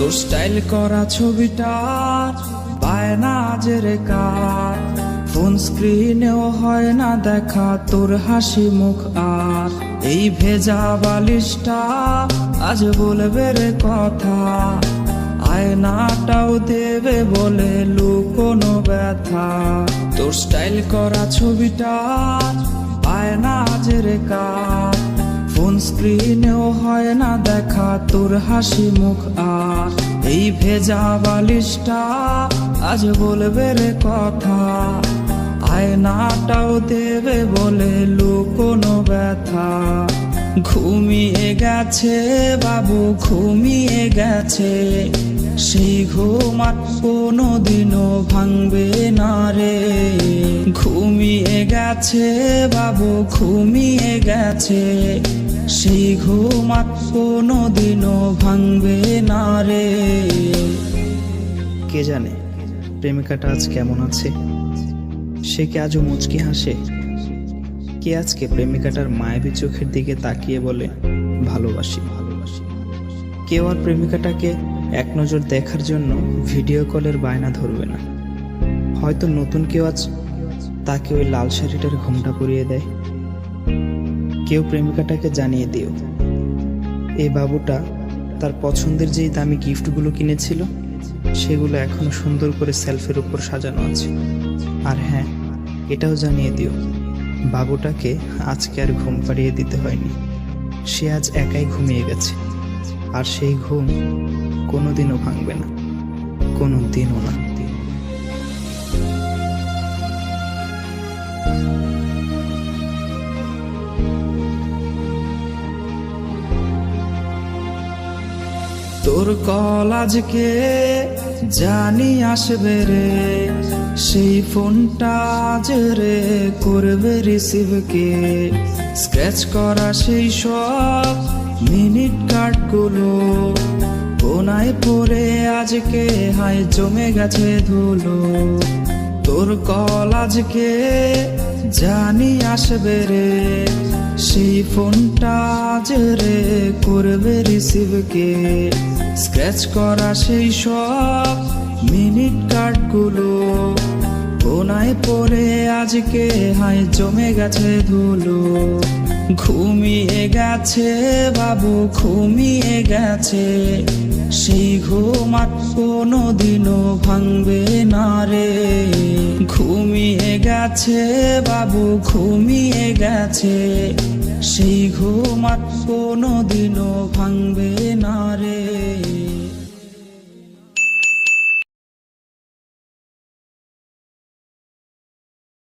তোর স্টাইল করা ছবিটার বায়না জেরে কার, ফোন স্ক্রিনেও হয় না দেখা তোর হাসি মুখ। আর এই ভেজা বালিশটা আজ বলবে রে কথা, আয়নাটাও দেবে বলে লুকোনো ব্যথা। তোর স্টাইল করা ছবিটার বায়না জেরে কার, ফোন স্ক্রিনেও হয় না দেখা তোর হাসি মুখ। আর এই ভেজা বালিশটা আজ বলবে রে কথা, আয়নাটাও দেবে বলে লুকোনো ব্যথা। ঘুমিয়ে গেছে বাবু ঘুমিয়ে গেছে, সেই ঘুম আর কোনোদিনও ভাঙবে না রে। ঘুমিয়ে গেছে বাবু ঘুমিয়ে গেছে, সেই ঘুম আর কোনোদিনও ভাঙবে না রে। কে জানে প্রেমিকাটা আজ কেমন আছে, সে কি আজও মুচকি হাসে? কে আজকে প্রেমিকাটার মায়াবী চোখের দিকে তাকিয়ে বলে ভালোবাসি ভালোবাসি? কেউ আর প্রেমিকাটাকে এক নজর দেখার জন্য ভিডিও কলের বায়না ধরবে না। হয়তো নতুন কেউ আজ তাকে ওই লাল শাড়িটার ঘোমটা পরিয়ে দেয়। কেউ প্রেমিকাটাকে জানিয়ে দিও এই বাবুটা তার পছন্দের যেই দামি গিফটগুলো কিনেছিল সেগুলো এখনো সুন্দর করে সেলফের উপর সাজানো আছে। আর হ্যাঁ, এটাও জানিয়ে দিও বাবুটাকে আজকে আর ঘুম পাড়িয়ে দিতে হয়নি, সে আজ একাই ঘুমিয়ে গেছে। আর সেই ঘুম কোনোদিনও ভাঙবে না, কোনোদিনও না। তোর কল আজকে জানি আসবে রে, সেই ফোনটা আজ রে করবে রিসিভ কে। স্ক্র্যাচ করা সেই সব মিনিট কার্ডগুলো কোনায় পড়ে আজকে হায় জমে গেছে ধুলো। তোর কল আজকে জানি আসবে রে, সেই ফোনটা আজ রে করবে রিসিভ কে। স্ক্র্যাচ করা সেই সব মিনিট কার্ডগুলো কোনায় পড়ে আজকে হায় জমে গেছে ধুলো। ঘুমিয়ে গেছে বাবু ঘুমিয়ে গেছে, সেই ঘুম আর কোনোদিনও ভাঙবে না রে। ঘুমিয়ে গেছে বাবু ঘুমিয়ে গেছে, সেই ঘুম আর কোনোদিনও ভাঙবে না রে।